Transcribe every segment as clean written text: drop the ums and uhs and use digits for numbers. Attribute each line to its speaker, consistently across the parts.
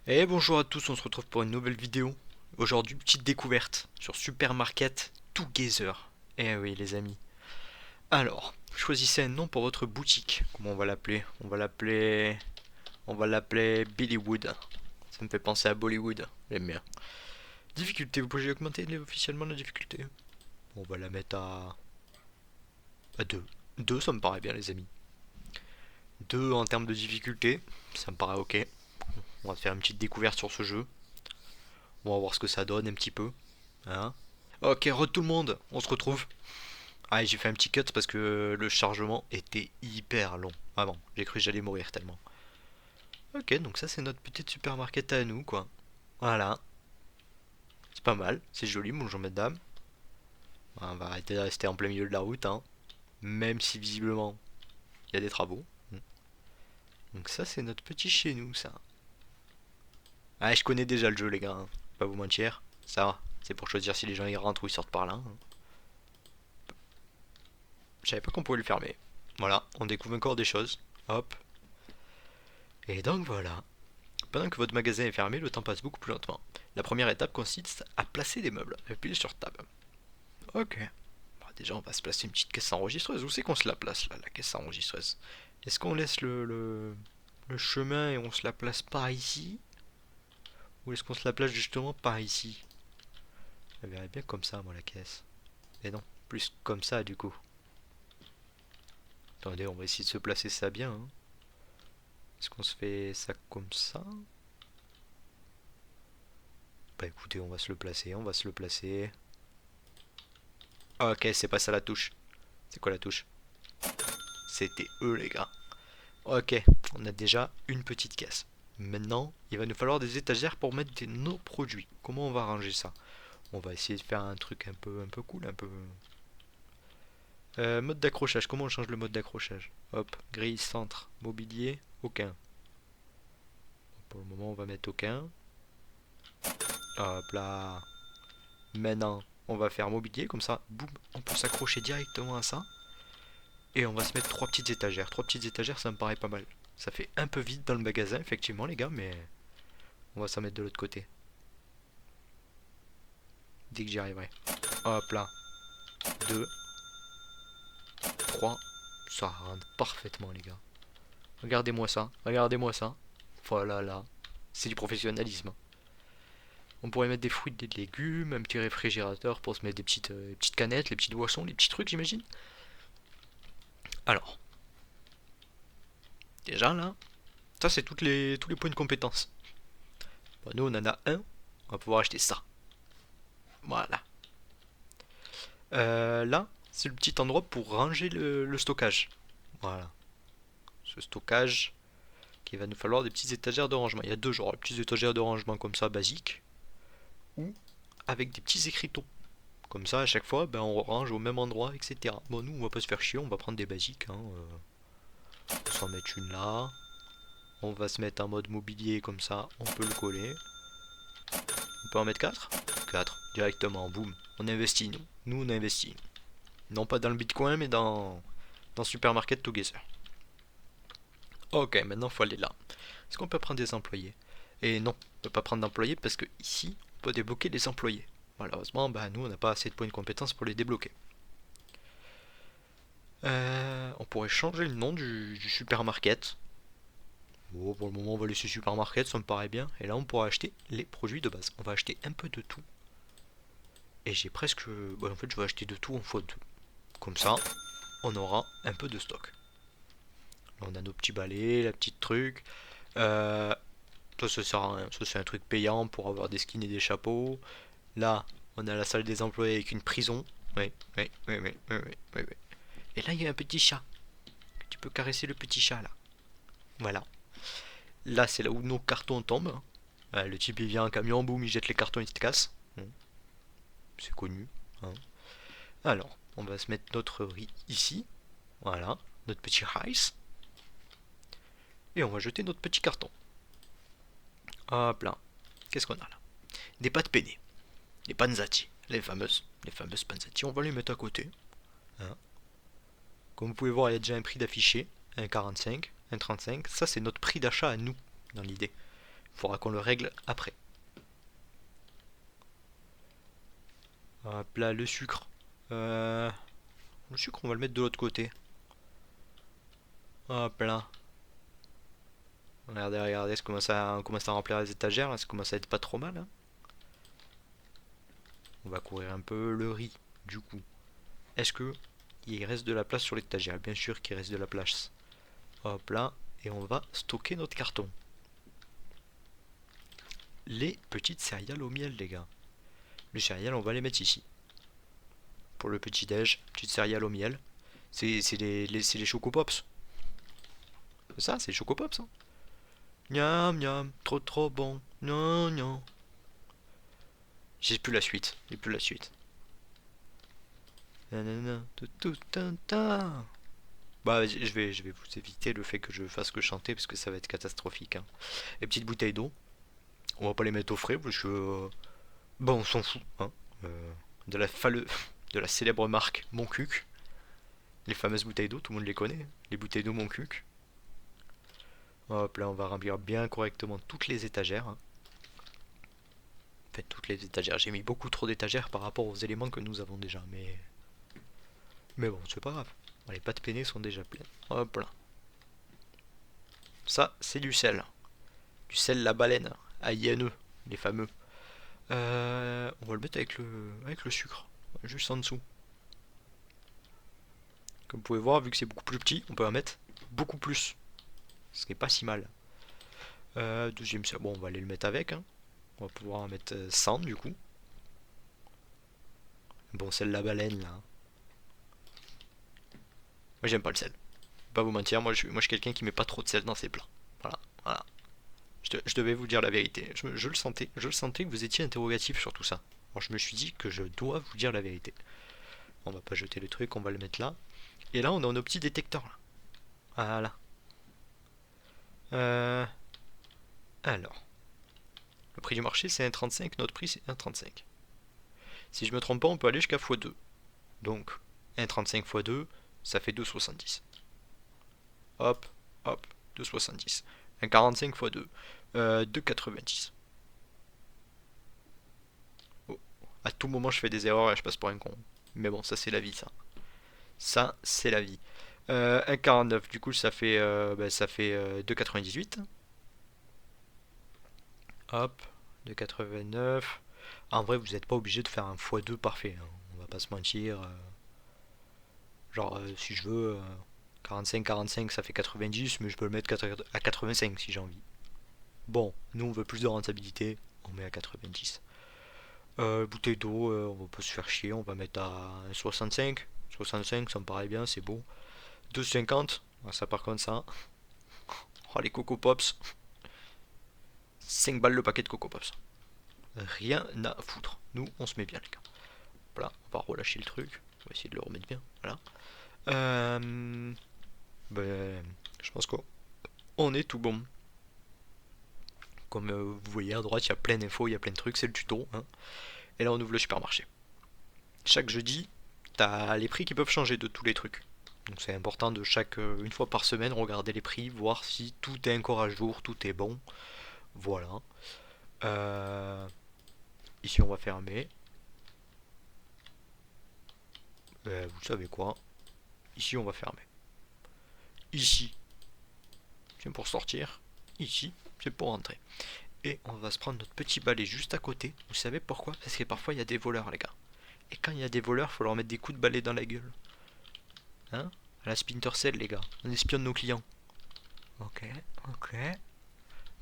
Speaker 1: Et bonjour à tous, on se retrouve pour une nouvelle vidéo. Aujourd'hui, petite découverte sur Supermarket Together. Eh oui, les amis. Alors, choisissez un nom pour votre boutique. Comment on va l'appeler? On va l'appeler Billywood. Ça me fait penser à Bollywood. J'aime bien. Difficulté, vous pouvez augmenter officiellement la difficulté. On va la mettre à 2. 2, ça me paraît bien, les amis. 2 en termes de difficulté, ça me paraît ok. On va faire une petite découverte sur ce jeu. On va voir ce que ça donne un petit peu. Hein. Ok, re tout le monde, on se retrouve. Ah, j'ai fait un petit cut parce que le chargement était hyper long. Ah bon, j'ai cru que j'allais mourir tellement. Ok, donc ça c'est notre petite supermarket à nous, quoi. Voilà, c'est pas mal, c'est joli, bonjour madame. On va arrêter de rester en plein milieu de la route, hein. Même si visiblement il y a des travaux. Donc ça c'est notre petit chez nous, ça. Ah, je connais déjà le jeu, les gars, hein. Pas vous mentir. Ça va, c'est pour choisir si les gens y rentrent ou ils sortent par là, hein. Je savais pas qu'on pouvait le fermer. Voilà, on découvre encore des choses. Hop. Et donc voilà. Pendant que votre magasin est fermé, le temps passe beaucoup plus lentement. La première étape consiste à placer des meubles. Appuyez sur table. Ok. Bon, déjà, on va se placer une petite caisse enregistreuse. Où c'est qu'on se la place là, la caisse enregistreuse? Est-ce qu'on laisse le chemin et on se la place par ici? Ou est-ce qu'on se la place justement par ici? Je verrais bien comme ça, moi, la caisse. Mais non, plus comme ça du coup. Attendez, on va essayer de se placer ça bien, hein. Est-ce qu'on se fait ça comme ça? Bah écoutez, on va se le placer, on va se le placer. Ok, c'est pas ça la touche. C'est quoi la touche? C'était eux les gars. Ok, on a déjà une petite caisse. Maintenant, il va nous falloir des étagères pour mettre nos produits. Comment on va ranger ça? On va essayer de faire un truc un peu cool, un peu. Mode d'accrochage. Comment on change le mode d'accrochage? Hop, grille, centre, mobilier, aucun. Pour le moment, on va mettre aucun. Hop là. Maintenant, on va faire mobilier comme ça. Boum, on peut s'accrocher directement à ça. Et on va se mettre trois petites étagères. Trois petites étagères, ça me paraît pas mal. Ça fait un peu vide dans le magasin, effectivement, les gars, mais on va s'en mettre de l'autre côté. Dès que j'y arriverai. Hop là. 2, 3. Ça rentre parfaitement, les gars. Regardez-moi ça. Regardez-moi ça. Voilà là. C'est du professionnalisme. On pourrait mettre des fruits, des légumes, un petit réfrigérateur pour se mettre des petites canettes, les petites boissons, les petits trucs, j'imagine. Alors, déjà là, ça c'est tous les points de compétence. Bon, nous on en a un, on va pouvoir acheter ça. Voilà. Là, c'est le petit endroit pour ranger le stockage. Voilà. Ce stockage qu'il va nous falloir des petites étagères de rangement. Il y a deux genres, les petites étagères de rangement comme ça, basiques, ou avec des petits écriteaux. Comme ça, à chaque fois, ben, on range au même endroit, etc. Bon, nous, on va pas se faire chier, on va prendre des basiques, hein. On va s'en mettre une là. On va se mettre en mode mobilier, comme ça, on peut le coller. On peut en mettre 4. 4 directement, boum. On investit, nous. Nous, on investit. Non pas dans le Bitcoin, mais dans Supermarket Together. Ok, maintenant, il faut aller là. Est-ce qu'on peut prendre des employés? Et non, on peut pas prendre d'employés parce que ici, on peut débloquer les employés. Malheureusement, bah, nous, on n'a pas assez de points de compétence pour les débloquer. On pourrait changer le nom du supermarket. Bon, pour le moment, on va laisser supermarket, ça me paraît bien. Et là, on pourra acheter les produits de base. On va acheter un peu de tout. Et j'ai presque. Ouais, en fait, je vais acheter de tout en faute. Comme ça, on aura un peu de stock. Là, on a nos petits balais, la petite truc. Euh, ça sert à rien. Ça, c'est un truc payant pour avoir des skins et des chapeaux. Là, on a la salle des employés avec une prison. Oui, oui, oui, oui, oui, oui, oui, oui. Et là, il y a un petit chat. Tu peux caresser le petit chat là. Voilà. Là, c'est là où nos cartons tombent. Le type il vient en camion, boum, il jette les cartons, il se casse. Bon, c'est connu, hein. Alors, on va se mettre notre riz ici. Voilà, notre petit rice. Et on va jeter notre petit carton. Hop là. Qu'est-ce qu'on a là? Des pâtes penne. Des panzati. Les fameuses panzati. On va les mettre à côté, hein. Comme vous pouvez voir, il y a déjà un prix d'affiché. 1,45, 1,35. Ça, c'est notre prix d'achat à nous, dans l'idée. faudra qu'on le règle après. Hop là, le sucre. Le sucre, on va le mettre de l'autre côté. Hop là. Regardez, regardez, on commence à remplir les étagères, là, ça commence à être pas trop mal. Hein. On va courir un peu le riz, du coup. Est-ce que il reste de la place sur l'étagère? Bien sûr qu'il reste de la place. Hop là, et on va stocker notre carton. Les petites céréales au miel, les gars. Les céréales, on va les mettre ici. Pour le petit déj, petites céréales au miel. C'est les Choco Pops. C'est ça, c'est les Choco Pops. Hein. Miam miam, trop trop bon. Non non. J'ai plus la suite. J'ai plus la suite. Nanana, tout un tas. Bah, je vais vous éviter le fait que je fasse que chanter parce que ça va être catastrophique. Hein. Les petites bouteilles d'eau, on va pas les mettre au frais parce que bon, on s'en fout. Hein. De la de la célèbre marque Moncuq. Les fameuses bouteilles d'eau, tout le monde les connaît. Les bouteilles d'eau Moncuq. Hop là, on va remplir bien correctement toutes les étagères. Hein. En fait, toutes les étagères. J'ai mis beaucoup trop d'étagères par rapport aux éléments que nous avons déjà. Mais bon, c'est pas grave. Les pâtes peinées sont déjà pleines. Hop là. Ça, c'est du sel. Du sel la baleine. AINE, les fameux. On va le mettre avec le sucre. Juste en dessous. Comme vous pouvez voir, vu que c'est beaucoup plus petit, on peut en mettre beaucoup plus. Ce qui n'est pas si mal. Deuxième sel. Bon, on va aller le mettre avec. Hein. On va pouvoir en mettre 100 du coup. Bon, sel la baleine là. Moi j'aime pas le sel. Pas vous mentir, moi je suis quelqu'un qui met pas trop de sel dans ses plats. Voilà, voilà. Je devais vous dire la vérité. Je le sentais que vous étiez interrogatif sur tout ça. Alors je me suis dit que je dois vous dire la vérité. On va pas jeter le truc, on va le mettre là. Et là on a nos petits détecteurs là. Voilà. Alors. Le prix du marché c'est 1,35, notre prix c'est 1,35. Si je me trompe pas, on peut aller jusqu'à x2. Donc 1,35 x 2, ça fait 2,70. Hop, hop, 2,70. 1,45 x 2, 2,90. Oh. À tout moment, je fais des erreurs et je passe pour un con. Mais bon, ça c'est la vie, ça. Ça, c'est la vie. 1,49, du coup, ça fait 2,98. Hop, 2,89. En vrai, vous n'êtes pas obligé de faire un x2 parfait. Hein. On va pas se mentir. Genre, si je veux, 45, ça fait 90, mais je peux le mettre à 85 si j'ai envie. Bon, nous on veut plus de rentabilité, on met à 90. Bouteille d'eau, on va pas se faire chier, on va mettre à 65. 65, ça me paraît bien, c'est beau. 2,50, ça par contre ça. Oh les Coco Pops. 5 balles le paquet de Coco Pops. Rien à foutre. Nous, on se met bien les gars. Voilà, on va relâcher le truc. On va essayer de le remettre bien. Voilà. Je pense qu'on est tout bon. Comme vous voyez à droite, il y a plein d'infos, il y a plein de trucs, c'est le tuto. Hein. Et là, on ouvre le supermarché. Chaque jeudi, t'as les prix qui peuvent changer de tous les trucs. Donc c'est important de une fois par semaine, regarder les prix, voir si tout est encore à jour, tout est bon. Voilà. Ici, on va fermer. Vous savez quoi? Ici, on va fermer. Ici, c'est pour sortir. Ici, c'est pour entrer. Et on va se prendre notre petit balai juste à côté. Vous savez pourquoi? Parce que parfois il y a des voleurs, les gars. Et quand il y a des voleurs, il faut leur mettre des coups de balai dans la gueule. Hein? À la Splinter Cell, les gars. On espionne nos clients. Ok, ok.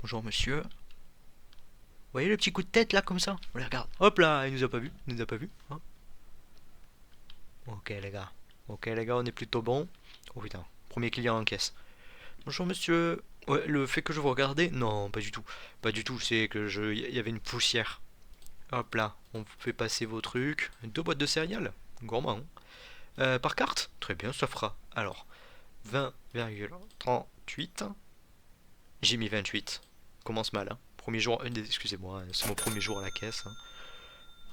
Speaker 1: Bonjour, monsieur. Vous voyez le petit coup de tête là, comme ça? On les regarde. Hop là, il nous a pas vu. Il nous a pas vu. Hein? Ok, les gars. Ok, les gars, on est plutôt bon. Oh putain, premier client en caisse. Bonjour, monsieur. Ouais, le fait que je vous regardais? Non, pas du tout. Pas du tout, c'est que il y avait une poussière. Hop là, on vous fait passer vos trucs. 2 boîtes de céréales, gourmand. Hein. Par carte? Très bien, ça fera. Alors, 20,38. J'ai mis 28. Commence mal. Hein. Premier jour, excusez-moi, c'est mon premier jour à la caisse. Hein.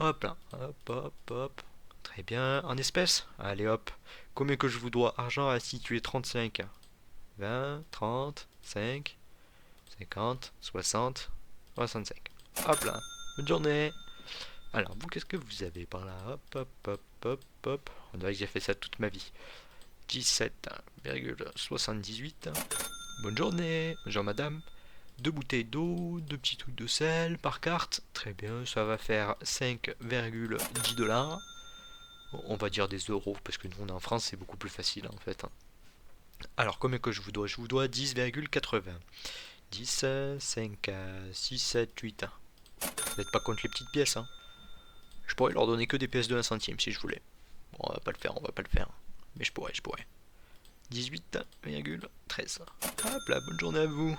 Speaker 1: Hop là, hop, hop, hop. Très bien, en espèces? Allez hop. Combien que je vous dois? Argent à situer 35. 20, 30, 5, 50, 60. 65. Hop là. Bonne journée. Alors, vous, qu'est-ce que vous avez par là? Hop, hop, hop, hop, hop. On dirait que j'ai fait ça toute ma vie. 17,78. Bonne journée. Bonjour madame. 2 bouteilles d'eau, 2 petits trucs de sel par carte. Très bien, ça va faire 5,10 $. On va dire des euros, parce que nous on est en France, c'est beaucoup plus facile en fait. Alors, combien que je vous dois? Je vous dois 10,80. 10, 5, 6, 7, 8. Vous n'êtes pas contre les petites pièces, hein. Je pourrais leur donner que des pièces de 1 centime si je voulais. Bon, on va pas le faire, on va pas le faire. Mais je pourrais. 18,13. Hop là, bonne journée à vous.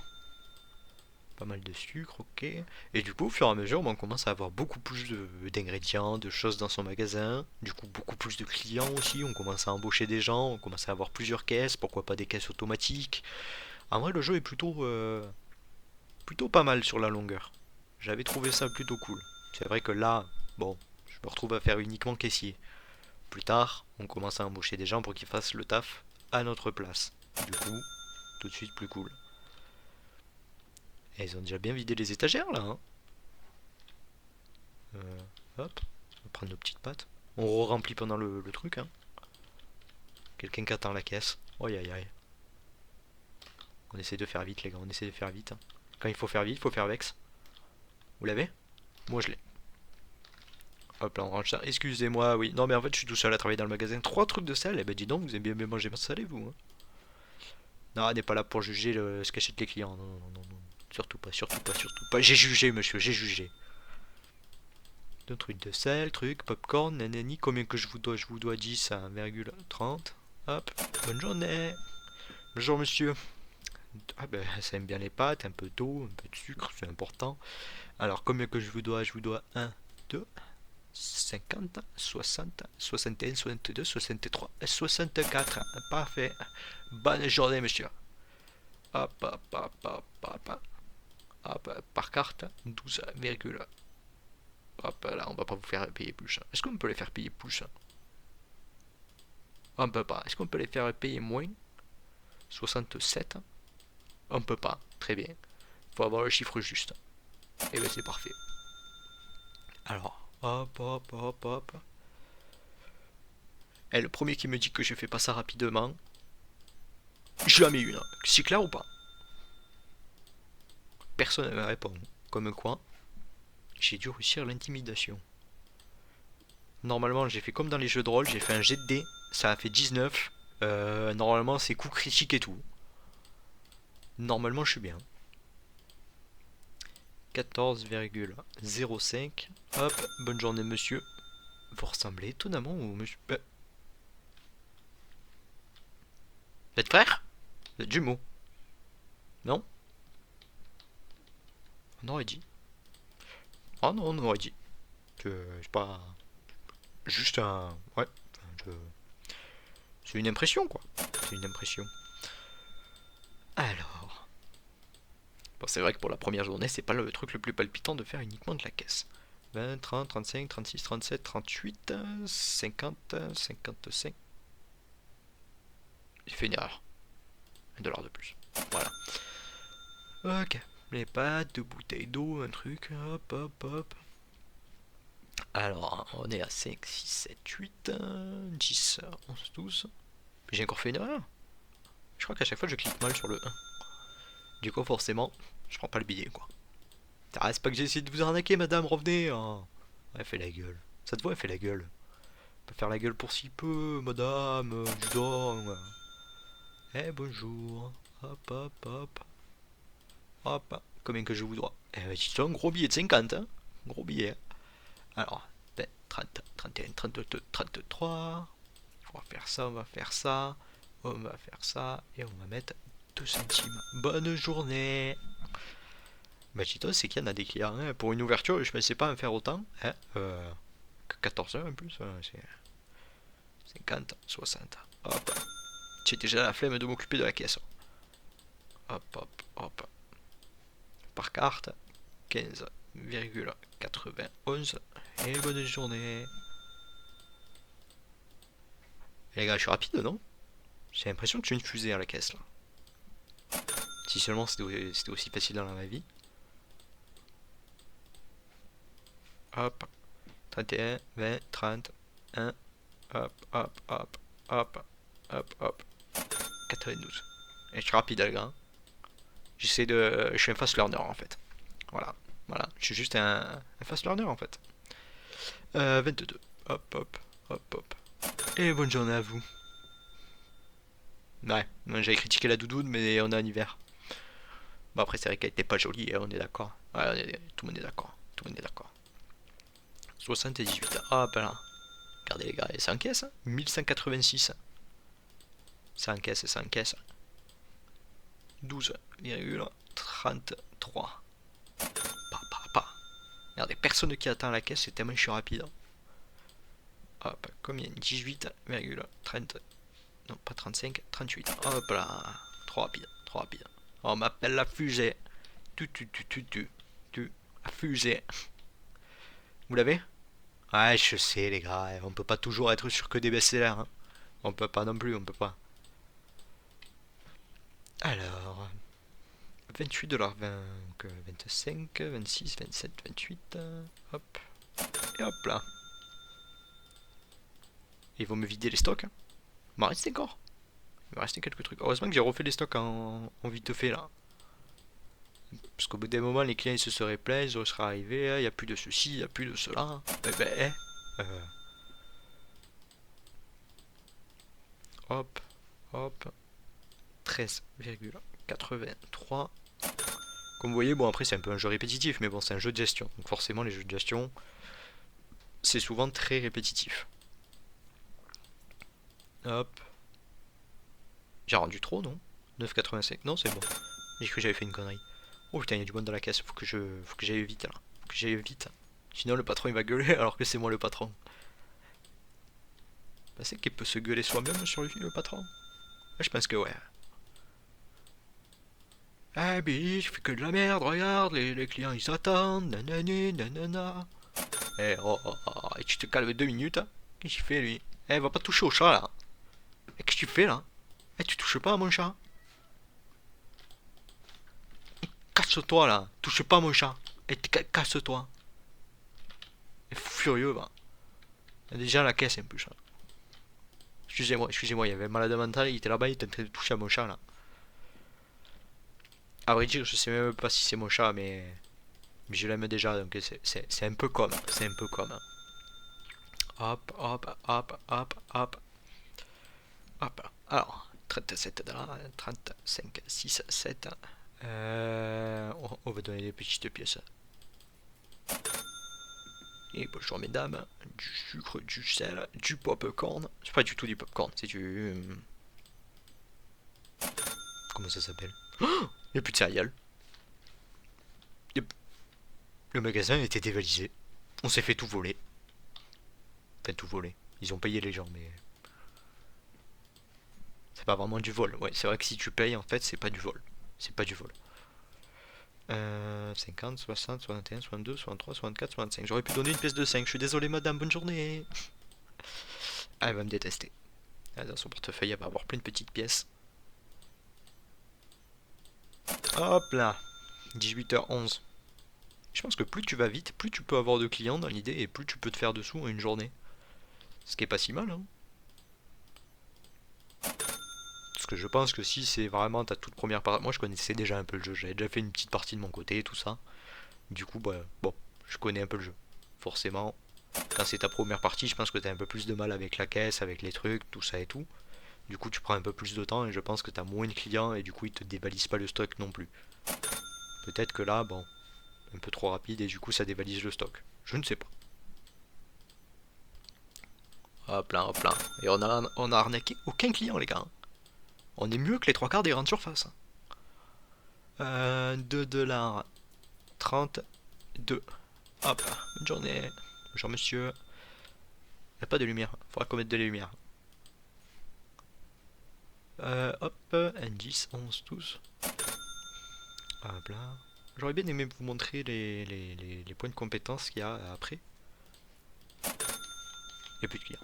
Speaker 1: Pas mal de sucre, ok. Et du coup, au fur et à mesure, on commence à avoir beaucoup plus d'ingrédients, de choses dans son magasin. Du coup, beaucoup plus de clients aussi. On commence à embaucher des gens, on commence à avoir plusieurs caisses. Pourquoi pas des caisses automatiques? En vrai, le jeu est plutôt pas mal sur la longueur. J'avais trouvé ça plutôt cool. C'est vrai que là, bon, je me retrouve à faire uniquement caissier. Plus tard, on commence à embaucher des gens pour qu'ils fassent le taf à notre place. Du coup, tout de suite plus cool. Et ils ont déjà bien vidé les étagères là, hein. Hop, on va prendre nos petites pattes. On remplit pendant le truc, hein. Quelqu'un qui attend la caisse. Aïe aïe aïe. On essaie de faire vite les gars, on essaie de faire vite, hein. Quand il faut faire vite, il faut faire vex. Vous l'avez? Moi je l'ai. Hop là, on range ça. Excusez-moi, oui. Non mais en fait je suis tout seul à travailler dans le magasin. 3 trucs de sel, eh ben dis donc, vous aimez bien manger salé vous, hein. Non, elle n'est pas là pour juger ce qu'achètent les clients. Non, non, non, non. Surtout pas, surtout pas, surtout pas. J'ai jugé, monsieur, j'ai jugé. Deux trucs de sel, truc, popcorn, nanani. Combien que je vous dois? Je vous dois 10 à 1,30. Hop, bonne journée. Bonjour, monsieur. Ah ben, ça aime bien les pâtes, un peu d'eau, un peu de sucre, c'est important. Alors, combien que je vous dois? Je vous dois 1, 2, 50, 60, 61, 62, 63, 64. Parfait. Bonne journée, monsieur. Hop, hop, hop, hop, hop. Hop, par carte, 12, hop là, on va pas vous faire payer plus. Est-ce qu'on peut les faire payer plus? On peut pas. Est-ce qu'on peut les faire payer moins? 67. On peut pas. Très bien. Faut avoir le chiffre juste. Et ben c'est parfait. Alors, hop, hop, hop, hop. Et le premier qui me dit que je fais pas ça rapidement, jamais une. C'est clair ou pas? Personne ne me répond. Comme quoi, j'ai dû réussir l'intimidation. Normalement, j'ai fait comme dans les jeux de rôle, j'ai fait un jet de dés, ça a fait 19. Normalement, c'est coup critique et tout. Normalement, je suis bien. 14,05. Hop, bonne journée, monsieur. Vous ressemblez étonnamment au monsieur. Vous êtes frère? Vous êtes jumeaux? Non? On aurait dit. Ah non, on aurait dit. Que c'est pas. Juste un. Ouais. C'est une impression, quoi. C'est une impression. Alors. Bon, c'est vrai que pour la première journée, c'est pas le truc le plus palpitant de faire uniquement de la caisse. 20, 30, 35, 36, 37, 38, 50, 55. J'ai fait une erreur. 1 $ de plus. Voilà. Ok. Les pâtes, 2 bouteilles d'eau, un truc. Hop, hop, hop. Alors, on est à 5, 6, 7, 8, 10, 11, 12. J'ai encore fait une erreur. Je crois qu'à chaque fois, je clique mal sur le 1. Du coup, forcément, je prends pas le billet, quoi. Ah, c'est pas que j'ai essayé de vous arnaquer, madame, revenez. Oh. Elle fait la gueule. Ça te voit, elle fait la gueule. On peut faire la gueule pour si peu, madame, dis donc. Eh, bonjour. Hop, hop, hop. Hop. Combien que je vous dois? Eh, c'est un gros billet de 50, hein. Gros billet. Alors, 20, 30, 31, 32, 33. On va faire ça, on va faire ça. On va faire ça. Et on va mettre 2 centimes. Bonne journée. Bah, Cheetos, c'est qu'il y en a des clients, hein. Pour une ouverture, je pensais pas en faire autant. Hein. Que 14 heures en plus. C'est 50, 60. Hop. J'ai déjà la flemme de m'occuper de la caisse. Hop, hop, hop. Par carte, 15,91. Et bonne journée. Et les gars, je suis rapide, non? J'ai l'impression que je suis une fusée à la caisse, là. Si seulement c'était aussi facile dans la vie. hop. 31, 20, 30, 1, hop, hop, hop, hop, hop, hop. 92. Et je suis rapide, les gars. J'essaie de... Je suis un fast learner, en fait. Voilà. Voilà. Je suis juste un fast learner, en fait. 22. Hop, hop, hop, hop. Et bonne journée à vous. Ouais, moi j'avais critiqué la doudoune, mais on est en hiver. Bon, après, c'est vrai qu'elle était pas jolie, on est d'accord. Ouais, tout le monde est d'accord. Tout le monde est d'accord. 78. Hop là. Regardez les gars, et c'est en caisse, hein. 1186. C'est en caisse, c'est en caisse. 12,33. Pa, pa, pa. Regardez, personne qui atteint la caisse, c'est tellement je suis rapide. Hop, combien? 18,30. Non, pas 35, 38. Hop là. Trop rapide, trop rapide. On m'appelle la fusée. La fusée. Vous l'avez? Ouais, je sais, les gars. On peut pas toujours être sur que des best-sellers, hein. On peut pas non plus, on peut pas. Alors. 28,20$. Donc 25, 26, 27, 28. Hop. Et hop là. Ils vont me vider les stocks. Il m'en reste encore. Il me restait quelques trucs. Heureusement que j'ai refait les stocks en vite fait là. Parce qu'au bout d'un moment, les clients ils se seraient plaints, ils seraient arrivés, il n'y a plus de ceci, il n'y a plus de cela. Eh ben, hop, hop, 13,83. Comme vous voyez, bon après c'est un peu un jeu répétitif, mais bon c'est un jeu de gestion. Donc forcément les jeux de gestion, c'est souvent très répétitif. Hop. J'ai rendu trop, non? 9,85. Non, c'est bon. J'ai cru que j'avais fait une connerie. Oh putain, il y a du monde dans la caisse, faut que j'aille vite là. Faut que j'aille vite. Sinon le patron il va gueuler alors que c'est moi le patron. Bah, c'est qu'il peut se gueuler soi-même sur le patron. Je pense que ouais. Ah mais je fais que de la merde, regarde, les clients ils attendent, nanani, nanana. Eh oh, oh, oh, et tu te calmes 2 minutes, hein. Qu'est-ce qu'il fait lui? Eh va pas toucher au chat là. Eh, qu'est-ce que tu fais là? Eh tu touches pas à mon chat. Casse-toi là, touche pas à mon chat. Eh casse-toi. Et furieux va. Il y a déjà la caisse un peu chat. Excusez-moi, il y avait un malade mental, il était là-bas, il était en train de toucher à mon chat là. À vrai dire, je sais même pas si c'est mon chat, mais je l'aime déjà, donc c'est un peu comme. C'est un peu comme. Hop, hop, hop, hop, hop. Hop. Alors, 37 $, 35, 6, 7. On va donner des petites pièces. Et bonjour mesdames, du sucre, du sel, du popcorn. C'est pas du tout du popcorn, c'est du... Comment ça s'appelle? Oh, il n'y a plus de céréales. Le magasin a été dévalisé. On s'est fait tout voler. Enfin tout voler. Ils ont payé les gens mais... C'est pas vraiment du vol. Ouais, c'est vrai que si tu payes en fait c'est pas du vol. C'est pas du vol. 50, 60, 61, 62, 63, 64, 65. J'aurais pu donner une pièce de 5. Je suis désolé madame, bonne journée. Ah, elle va me détester. Dans son portefeuille, elle va avoir plein de petites pièces. Hop là. 18h11. Je pense que plus tu vas vite, plus tu peux avoir de clients dans l'idée et plus tu peux te faire de sous en une journée. Ce qui est pas si mal, hein. Parce que je pense que si c'est vraiment ta toute première partie... Moi je connaissais déjà un peu le jeu, j'avais déjà fait une petite partie de mon côté et tout ça. Du coup, bah, bon, je connais un peu le jeu. Forcément, quand c'est ta première partie, je pense que t'as un peu plus de mal avec la caisse, avec les trucs, tout ça et tout. Du coup, tu prends un peu plus de temps et je pense que t'as moins de clients et du coup, ils te dévalisent pas le stock non plus. Peut-être que là, bon, un peu trop rapide et du coup, ça dévalise le stock. Je ne sais pas. Hop là, hop là. Et on a arnaqué aucun client, les gars. On est mieux que les trois quarts des grandes surfaces. 2 $. 32. Hop, bonne journée. Bonjour monsieur. Il n'y a pas de lumière. Faudra qu'on mette de la lumière. Hop, indice 11, 12. Hop là. J'aurais bien aimé vous montrer les points de compétence qu'il y a après. Il n'y a plus de clients.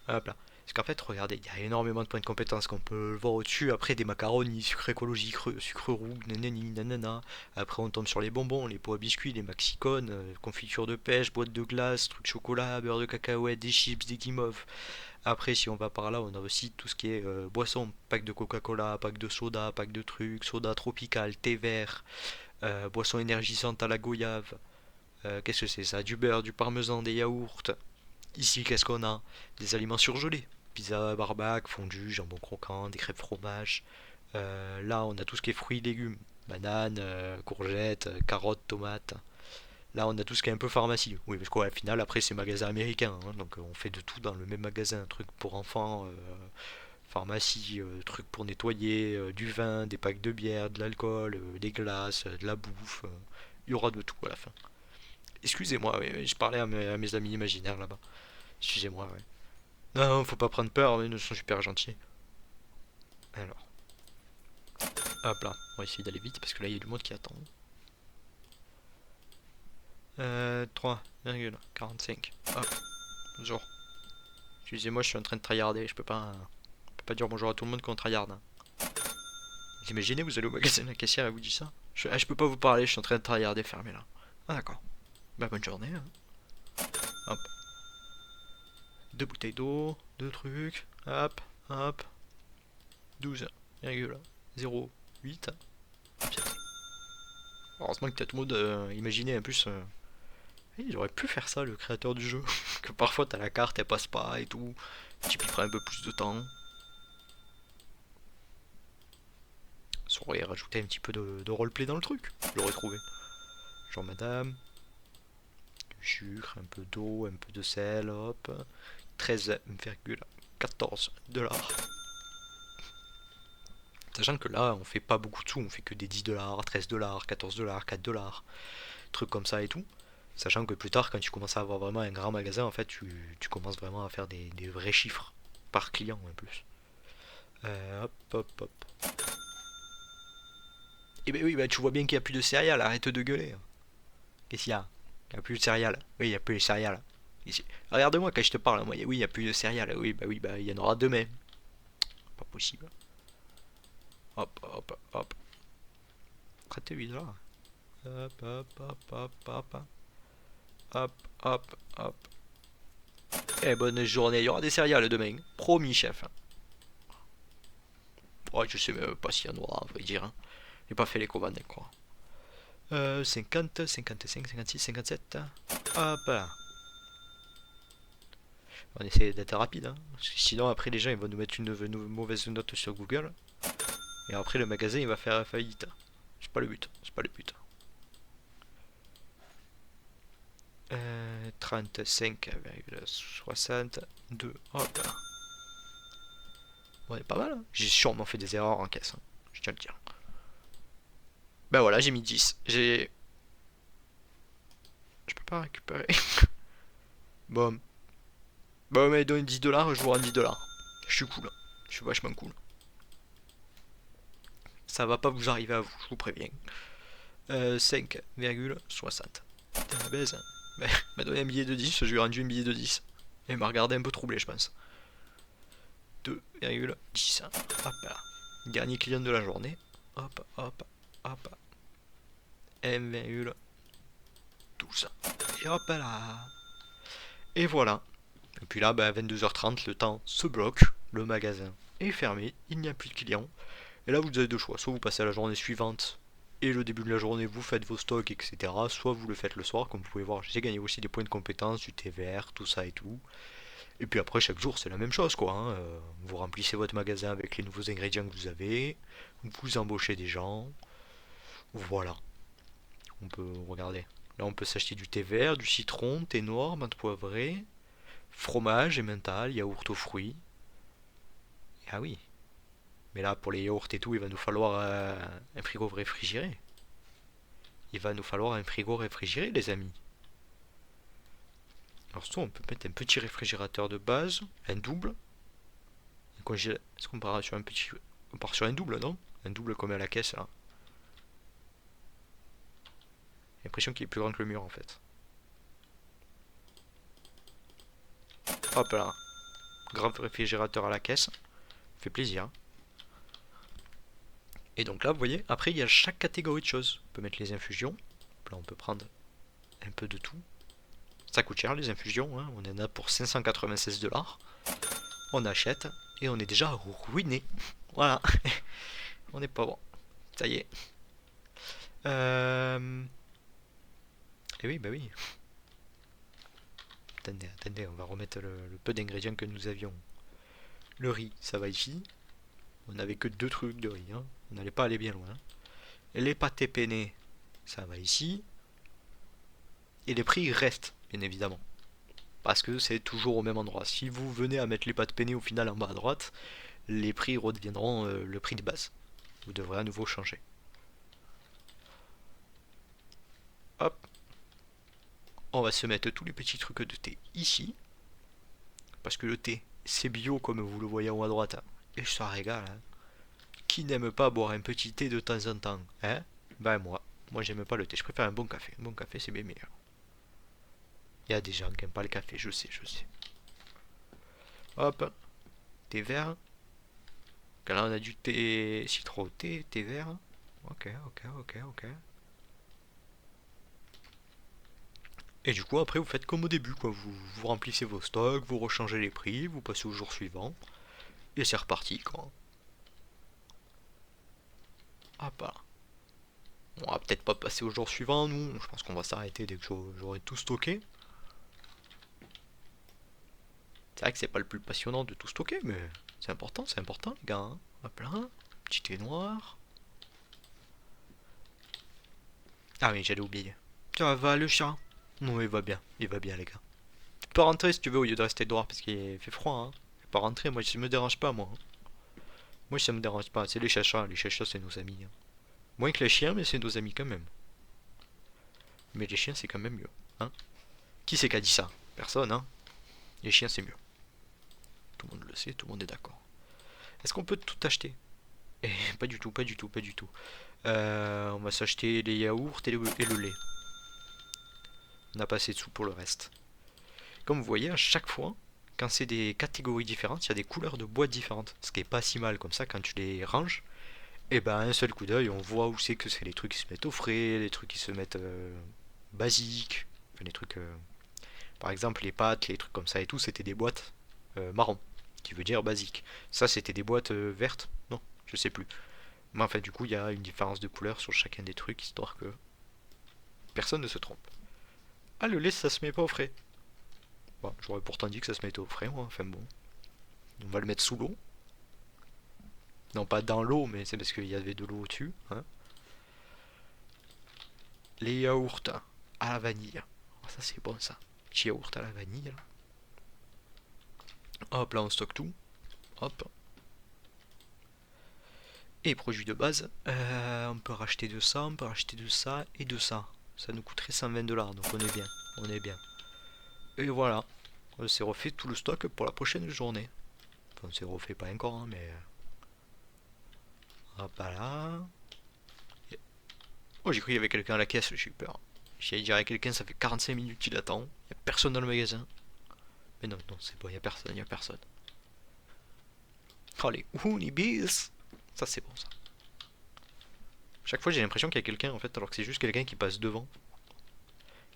Speaker 1: Hop là. Parce qu'en fait, regardez, il y a énormément de points de compétence qu'on peut le voir au-dessus. Après, des macaronis, sucre écologique, sucre roux, nanani, nanana. Après, on tombe sur les bonbons, les pots à biscuits, les maxicones, confiture de pêche, boîte de glace, trucs chocolat, beurre de cacahuète, des chips, des guimauves. Après, si on va par là, on a aussi tout ce qui est boisson, pack de Coca-Cola, pack de soda, pack de trucs, soda tropical, thé vert, boisson énergisante à la goyave. Qu'est-ce que c'est ça? Du beurre, du parmesan, des yaourts. Ici, qu'est-ce qu'on a? Des aliments surgelés. Pizza, barbac, fondue, jambon croquant, des crêpes fromage. Là, on a tout ce qui est fruits et légumes. Bananes, courgettes, carottes, tomates. Là, on a tout ce qui est un peu pharmacie. Oui, parce qu'au final, après, c'est magasin américain, hein, donc on fait de tout dans le même magasin. Un truc pour enfants, pharmacie, trucs pour nettoyer, du vin, des packs de bière, de l'alcool, des glaces, de la bouffe. Il y aura de tout à la fin. Excusez-moi, oui, oui, je parlais à mes amis imaginaires là-bas. Excusez-moi, ouais. Non, faut pas prendre peur, ils sont super gentils. Alors, hop là, on va essayer d'aller vite parce que là il y a du monde qui attend. 3,45. Hop, bonjour. Excusez-moi, je suis en train de tryharder, je peux pas dire bonjour à tout le monde quand on tryhard, hein. Vous imaginez, vous allez au magasin, la caissière elle vous dit ça? Je peux pas vous parler, je suis en train de tryharder, fermé là. Ah d'accord. Bah bonne journée, hein. Hop, deux bouteilles d'eau, deux trucs, hop, hop, 12,08. Heureusement que t'as tout le monde imaginé en plus. Il aurait pu faire ça, le créateur du jeu. Que parfois t'as la carte, elle passe pas et tout. Tu peux prendre un peu plus de temps. Ça aurait rajouté un petit peu de roleplay dans le truc. Je l'aurais trouvé. Genre madame, du sucre, un peu d'eau, un peu de sel, hop. 13,14 $. Sachant que là, on fait pas beaucoup de sous, on fait que des 10 $, 13 $, 14 $, 4 $, trucs comme ça et tout. Sachant que plus tard, quand tu commences à avoir vraiment un grand magasin, en fait, tu commences vraiment à faire des vrais chiffres par client en plus. Hop, hop, hop. Et ben oui, bah, tu vois bien qu'il n'y a plus de céréales, arrête de gueuler, hein. Qu'est-ce qu'il y a? Il n'y a plus de céréales. Oui, il n'y a plus de céréales. Ici. Regarde-moi quand je te parle, moi. Oui, il n'y a plus de céréales. Oui, bah, il y en aura demain. Pas possible. Hop, hop, hop. Prête 8 $. Hop, hop, hop, hop, hop. Hop, hop, hop. Eh, bonne journée. Il y aura des céréales demain. Promis, chef. Ouais, je sais même pas s'il y en aura, à vrai dire, hein. J'ai pas fait les commandes, quoi. 50, 55, 56, 57. Hop là. On essaie d'être rapide, hein. Parce que sinon, après, les gens ils vont nous mettre une mauvaise note sur Google. Et après, le magasin il va faire faillite. C'est pas le but. C'est pas le but. 35,62. Hop là. Bon, on est pas mal, hein. J'ai sûrement fait des erreurs en caisse, hein. Je tiens à le dire. Ben voilà, j'ai mis 10. Je peux pas récupérer. Bon. Bah, mais donne 10 $, je vous rends 10 $. Je suis cool. Je suis vachement cool. Ça va pas vous arriver à vous, je vous préviens. 5,60. Putain, la baise. Bah, m'a donné un billet de 10, je lui ai rendu un billet de 10. Et il m'a regardé un peu troublé, je pense. 2,10. Hop là. Dernier client de la journée. Hop, hop, hop. 1,12. Et hop là. Et voilà. Et puis là, bah, 22h30, le temps se bloque. Le magasin est fermé. Il n'y a plus de clients. Et là, vous avez deux choix. Soit vous passez à la journée suivante et le début de la journée, vous faites vos stocks, etc. Soit vous le faites le soir. Comme vous pouvez voir, j'ai gagné aussi des points de compétence, du TVR, tout ça et tout. Et puis après, chaque jour, c'est la même chose, quoi, hein. Vous remplissez votre magasin avec les nouveaux ingrédients que vous avez. Vous embauchez des gens. Voilà. On peut regarder. Là, on peut s'acheter du thé vert, du citron, thé noir, menthe poivrée, fromage, emmental, yaourt aux fruits. Ah oui. Mais là, pour les yaourts et tout, il va nous falloir un frigo réfrigéré. Il va nous falloir un frigo réfrigéré, les amis. Alors, surtout, on peut mettre un petit réfrigérateur de base, un double. Est-ce qu'on part sur un petit. On part sur un double, non? Un double comme à la caisse, là. J'ai l'impression qu'il est plus grand que le mur, en fait. Hop là. Grand réfrigérateur à la caisse. Fait plaisir. Et donc là, vous voyez, après il y a chaque catégorie de choses. On peut mettre les infusions. Là, on peut prendre un peu de tout. Ça coûte cher les infusions, hein. On en a pour 596$. On achète et on est déjà ruiné. Voilà, on n'est pas bon. Ça y est. Et oui, bah oui. Attendez, on va remettre le peu d'ingrédients que nous avions. Le riz, ça va ici. On n'avait que 2 trucs de riz, hein. On n'allait pas aller bien loin. Les pâtés penne, ça va ici. Et les prix restent, bien évidemment. Parce que c'est toujours au même endroit. Si vous venez à mettre les pâtes penne au final en bas à droite, les prix redeviendront le prix de base. Vous devrez à nouveau changer. Hop. On va se mettre tous les petits trucs de thé ici. Parce que le thé, c'est bio comme vous le voyez en haut à droite. Et ça régale. Hein. Qui n'aime pas boire un petit thé de temps en temps, hein? Ben moi. Moi j'aime pas le thé, je préfère un bon café. Un bon café c'est bien meilleur. Il y a des gens qui n'aiment pas le café, je sais. Hop. Thé vert. Là on a du thé citron thé vert. Ok. Et du coup après vous faites comme au début quoi. Vous remplissez vos stocks, vous rechangez les prix, vous passez au jour suivant. Et c'est reparti quoi. Hop là. On va peut-être pas passer au jour suivant nous. Je pense qu'on va s'arrêter dès que j'aurai tout stocké. C'est vrai que c'est pas le plus passionnant de tout stocker, mais c'est important les gars. Hein. Hop là, petit thé noir. Ah oui, j'allais oublier. Ça va le chat? Non, il va bien les gars. Tu peux rentrer si tu veux au lieu de rester dehors parce qu'il fait froid. Hein. Tu peux rentrer, moi ça me dérange pas moi. Moi ça me dérange pas, c'est les chachas c'est nos amis. Hein. Moins que les chiens, mais c'est nos amis quand même. Mais les chiens c'est quand même mieux. Hein. Qui c'est qui a dit ça? Personne, hein. Les chiens c'est mieux. Tout le monde le sait, tout le monde est d'accord. Est-ce qu'on peut tout acheter? Eh, pas du tout. On va s'acheter les yaourts et le lait. On n'a pas assez de sous pour le reste. Comme vous voyez, à chaque fois, quand c'est des catégories différentes, il y a des couleurs de boîtes différentes. Ce qui est pas si mal comme ça quand tu les ranges. Et ben un seul coup d'œil, on voit où c'est que c'est les trucs qui se mettent au frais, les trucs qui se mettent basiques, enfin, les trucs, par exemple les pâtes, les trucs comme ça et tout, c'était des boîtes marron, qui veut dire basique. Ça c'était des boîtes vertes, non, je sais plus. Mais enfin du coup il y a une différence de couleur sur chacun des trucs histoire que personne ne se trompe. Ah le lait ça se met pas au frais. Bon, j'aurais pourtant dit que ça se mettait au frais moi, enfin bon. On va le mettre sous l'eau. Non pas dans l'eau mais c'est parce qu'il y avait de l'eau au-dessus. Hein. Les yaourts à la vanille. Oh, ça c'est bon ça. Petit yaourt à la vanille. Hop là on stocke tout. Hop. Et produits de base. On peut racheter de ça, on peut racheter de ça et de ça. Ça nous coûterait 120$, donc on est bien. On est bien. Et voilà. On s'est refait tout le stock pour la prochaine journée. Enfin, on s'est refait pas encore, hein, mais. Hop là. Oh, j'ai cru qu'il y avait quelqu'un à la caisse, j'ai eu peur. J'ai dit à quelqu'un, ça fait 45 minutes qu'il attend. Il n'y a personne dans le magasin. Mais non, c'est bon, il n'y a personne. Oh, les Hoonibis. Ça, c'est bon, ça. Chaque fois, j'ai l'impression qu'il y a quelqu'un, en fait, alors que c'est juste quelqu'un qui passe devant.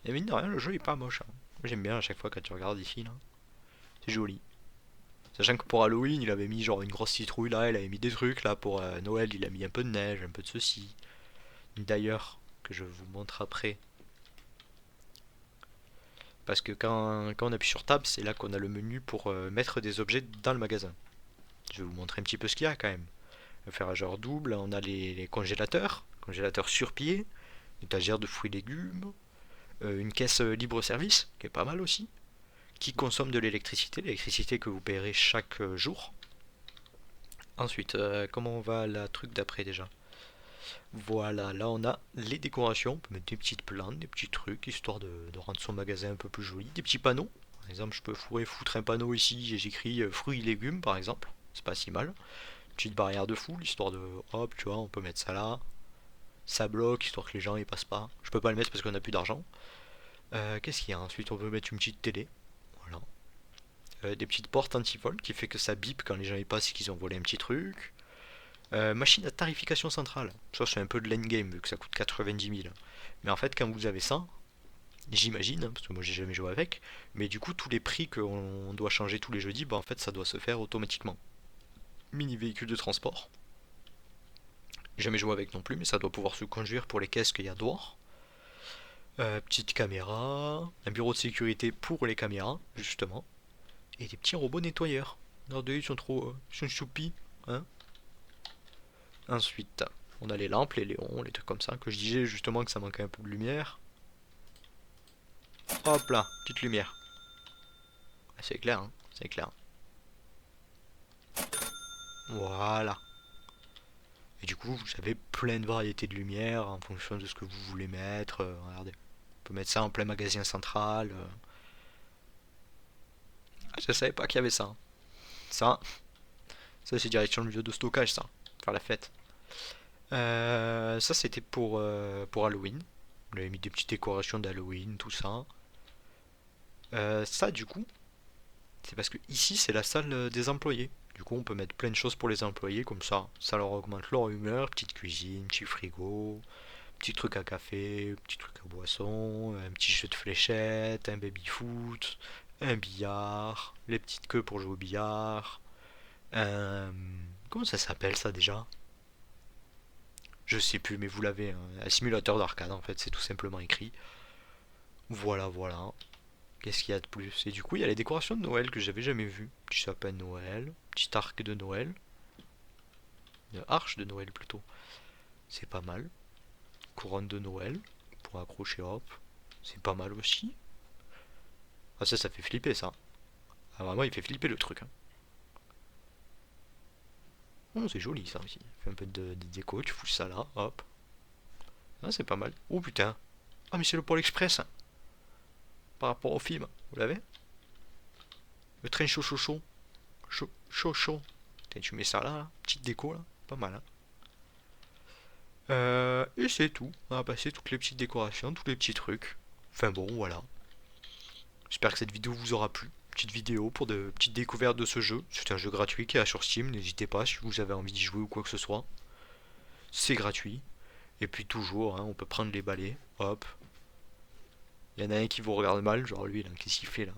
Speaker 1: Et mine de rien, le jeu est pas moche. Hein. Moi, j'aime bien à chaque fois quand tu regardes ici, là. C'est joli. Sachant que pour Halloween, il avait mis genre une grosse citrouille là, il avait mis des trucs là. Pour Noël, il a mis un peu de neige, un peu de ceci. D'ailleurs, que je vous montre après. Parce que quand on appuie sur Tab, c'est là qu'on a le menu pour mettre des objets dans le magasin. Je vais vous montrer un petit peu ce qu'il y a quand même. Le ferrageur double, on a les congélateurs, congélateurs sur pied, une étagère de fruits et légumes, une caisse libre-service, qui est pas mal aussi, qui consomme de l'électricité que vous payerez chaque jour. Ensuite, comment on va à la truc d'après déjà? Voilà, là on a les décorations, on peut mettre des petites plantes, des petits trucs, histoire de rendre son magasin un peu plus joli. Des petits panneaux, par exemple je peux foutre un panneau ici et j'écris fruits et légumes par exemple, c'est pas si mal. Petite barrière de foule, histoire de, hop, tu vois, on peut mettre ça là. Ça bloque, histoire que les gens y passent pas. Je peux pas le mettre parce qu'on a plus d'argent. Qu'est-ce qu'il y a ensuite? On peut mettre une petite télé, voilà. des petites portes anti-vol qui fait que ça bip quand les gens y passent et qu'ils ont volé un petit truc. Machine à tarification centrale. Ça, c'est un peu de l'endgame vu que ça coûte 90 000. Mais en fait, quand vous avez ça, j'imagine, hein, parce que moi j'ai jamais joué avec, mais du coup, tous les prix qu'on doit changer tous les jeudis, bah en fait, ça doit se faire automatiquement. Mini véhicule de transport. Jamais joué avec non plus, mais ça doit pouvoir se conduire pour les caisses qu'il y a dehors. Petite caméra, un bureau de sécurité pour les caméras, justement, et des petits robots nettoyeurs. Regardez, ils sont trop, ils sont choupis, hein. Ensuite, on a les lampes, les léons, les trucs comme ça, que je disais justement que ça manquait un peu de lumière. Hop là, petite lumière. C'est clair, hein, c'est clair. Voilà. Et du coup, vous avez plein de variétés de lumière en fonction de ce que vous voulez mettre. Regardez, on peut mettre ça en plein magasin central. Ah, je savais pas qu'il y avait ça. Ça, ça c'est direction le lieu de stockage, ça. Faire la fête. Ça c'était pour Halloween. On avait mis des petites décorations d'Halloween, tout ça. Ça du coup, c'est parce que ici c'est la salle des employés. Du coup on peut mettre plein de choses pour les employés comme ça leur augmente leur humeur, petite cuisine, petit frigo, petit truc à café, petit truc à boisson, un petit jeu de fléchettes, un baby foot, un billard, les petites queues pour jouer au billard, un... Comment ça s'appelle ça déjà? Je sais plus, mais vous l'avez, hein, un simulateur d'arcade en fait, c'est tout simplement écrit. Voilà, voilà. Qu'est-ce qu'il y a de plus? Et du coup, il y a les décorations de Noël que j'avais jamais vues. Petit sapin de Noël, petit arc de Noël, une arche de Noël plutôt. C'est pas mal. Couronne de Noël pour accrocher, hop. C'est pas mal aussi. Ah ça fait flipper ça. Ah vraiment, il fait flipper le truc, hein. Oh, c'est joli ça aussi. Fait un peu de déco, tu fous ça là, hop. Ah, c'est pas mal. Oh putain. Ah mais c'est le Pôle Express, hein, par rapport au film. Vous l'avez? Le train chaud chaud chaud. Chaud chaud chaud. Putain, tu mets ça là, là, petite déco là. Pas mal, hein. Et c'est tout. On a passé toutes les petites décorations, tous les petits trucs. Enfin bon, voilà. J'espère que cette vidéo vous aura plu. Petite vidéo pour de petites découvertes de ce jeu. C'est un jeu gratuit qui est sur Steam. N'hésitez pas si vous avez envie d'y jouer ou quoi que ce soit. C'est gratuit. Et puis toujours, hein, on peut prendre les balais. Hop. Il y en a un qui vous regarde mal. Genre lui, là, qu'est-ce qu'il fait là?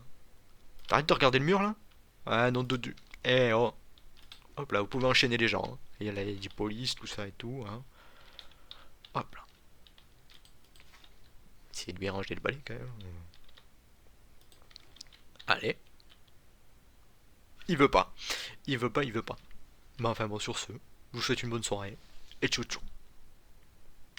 Speaker 1: T'arrêtes de regarder le mur là? Ah non, de. Eh oh. Hop là, vous pouvez enchaîner les gens, hein. Il y a la police, tout ça et tout, hein. Hop là. Essayez de bien ranger le balai quand même. Allez. Il veut pas. Il veut pas, il veut pas. Mais enfin bon, sur ce, je vous souhaite une bonne soirée. Et tchou tchou.